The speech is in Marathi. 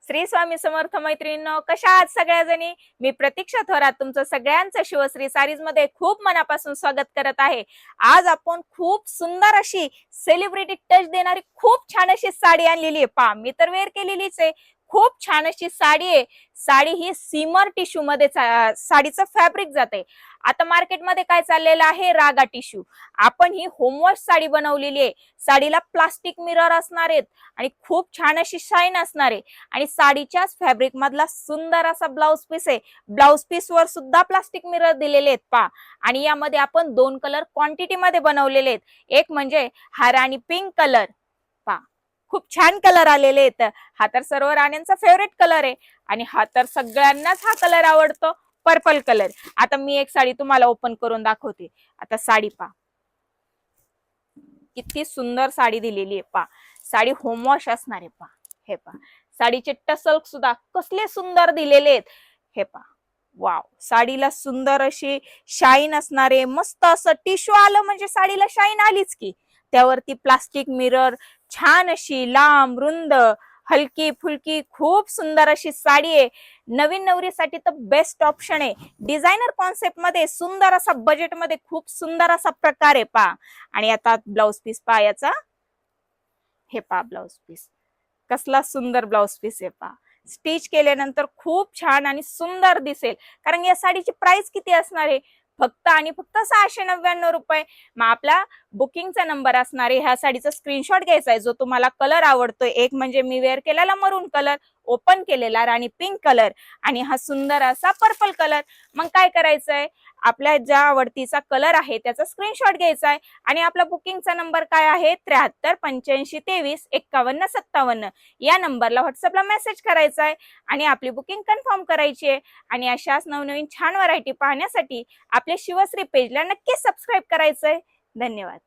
श्री स्वामी समर्थ मैत्रिणींनो, कशा आहात सगळ्याजणी? मी प्रतीक्षा थोरात तुमचं सगळ्यांचं शिवश्री सारीज मध्ये खूप मनापासून स्वागत करत आहे। आज आपण खूप सुंदर अशी सेलिब्रिटी टच देणारी खूप छान अशी साडी आणलेली आहे। पहा, मी तर वेअर केलेलीच आहे। खूप छान अशी साडी आहे। साडी ही सिमर टिश्यू मध्ये साडीचं फॅब्रिक जाते। आता मार्केटमध्ये काय चाललेलं आहे, रागा टिश्यू। आपण ही होमवॉश साडी बनवलेली आहे। साडीला प्लास्टिक मिरर असणार आहेत आणि खूप छान अशी शाईन असणार आहे आणि साडीच्याच फॅब्रिक मधला सुंदर असा ब्लाउज पीस आहे। ब्लाउज पीस वर सुद्धा प्लास्टिक मिरर दिलेले आहेत पहा। आणि यामध्ये आपण 2 कलर क्वांटिटी मध्ये बनवलेले आहेत। एक म्हणजे हा राणी पिंक कलर, पहा खूप छान कलर आलेले आहेत। हा तर सर्व राण्यांचा फेवरेट कलर आहे आणि हा तर सगळ्यांनाच हा कलर आवडतो, पर्पल कलर। आता मी एक साडी तुम्हाला ओपन करून दाखवते। आता साडी पहा, किती सुंदर साडी दिलेली आहे पहा। साडी होमवॉश असणार आहे पहा। हे पहा, साडीचे टसल सुद्धा कसले सुंदर दिलेले आहेत। हे पहा, वाव, साडीला सुंदर अशी शाईन असणारे, मस्त असं टिश्यू आलं म्हणजे साडीला शाईन आलीच की। त्यावरती प्लास्टिक मिरर, छान अशी लांब रुंद हलकी फुलकी खूप सुंदर अशी साडी आहे। नवीन नवरीसाठी तर बेस्ट ऑप्शन आहे। डिझायनर कॉन्सेप्ट मध्ये सुंदर असा बजेट मध्ये खूप सुंदर असा प्रकार आहे पहा। आणि आता ब्लाउज पीस पहा याचा। हे पहा ब्लाउज पीस, कसला सुंदर ब्लाउज पीस आहे पहा। स्टिच केल्यानंतर खूप छान आणि सुंदर दिसेल। कारण या साडीची प्राइस किती असणार आहे, फक्त आणि फक्त 699 रुपये। मग आपला बुकिंगचा नंबर असणार आहे। ह्या साडीचा स्क्रीनशॉट घ्यायचा आहे जो तुम्हाला कलर आवडतोय। एक म्हणजे मी वेअर केलेला मरून कलर, ओपन केलेला राणी पिंक कलर आणि हा सुंदर असा पर्पल कलर। मग काय करायचंय, आपल्या ज्या आवडतीचा कलर आहे त्याचा स्क्रीनशॉट घ्यायचा आहे आणि आपला बुकिंगचा नंबर काय आहे 73 85 23 51 57 या नंबरला व्हॉट्सअपला मेसेज करायचा आहे आणि आपली बुकिंग कन्फर्म करायची आहे। आणि अशाच नवनवीन छान व्हरायटी पाहण्यासाठी आपल्या शिवश्री पेजला नक्की सबस्क्राईब करायचंय। धन्यवाद।